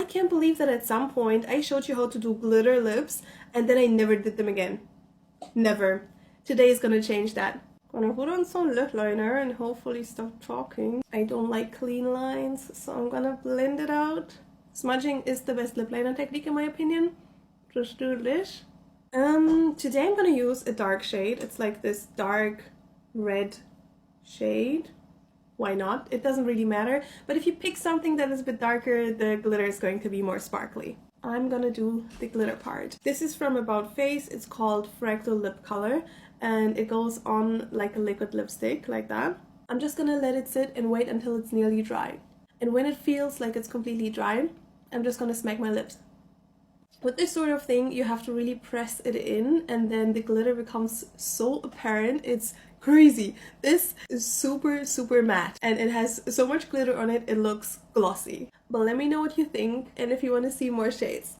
I can't believe that at some point I showed you how to do glitter lips and then I never did them again. Never. Today is gonna change that. Gonna put on some lip liner and hopefully stop talking. I don't like clean lines, so I'm gonna blend it out. Smudging is the best lip liner technique in my opinion. Just do this. Today I'm gonna use a dark shade. It's like this dark red shade. Why not? It doesn't really matter. But if you pick something that is a bit darker, the glitter is going to be more sparkly. I'm gonna do the glitter part. This is from About Face. It's called Fractal Lip Color and it goes on like a liquid lipstick, like that. I'm just gonna let it sit and wait until it's nearly dry. And when it feels like it's completely dry, I'm just gonna smack my lips. With this sort of thing, you have to really press it in and then the glitter becomes so apparent. It's crazy. This is super matte and it has so much glitter on it, it looks glossy. But let me know what you think and if you want to see more shades.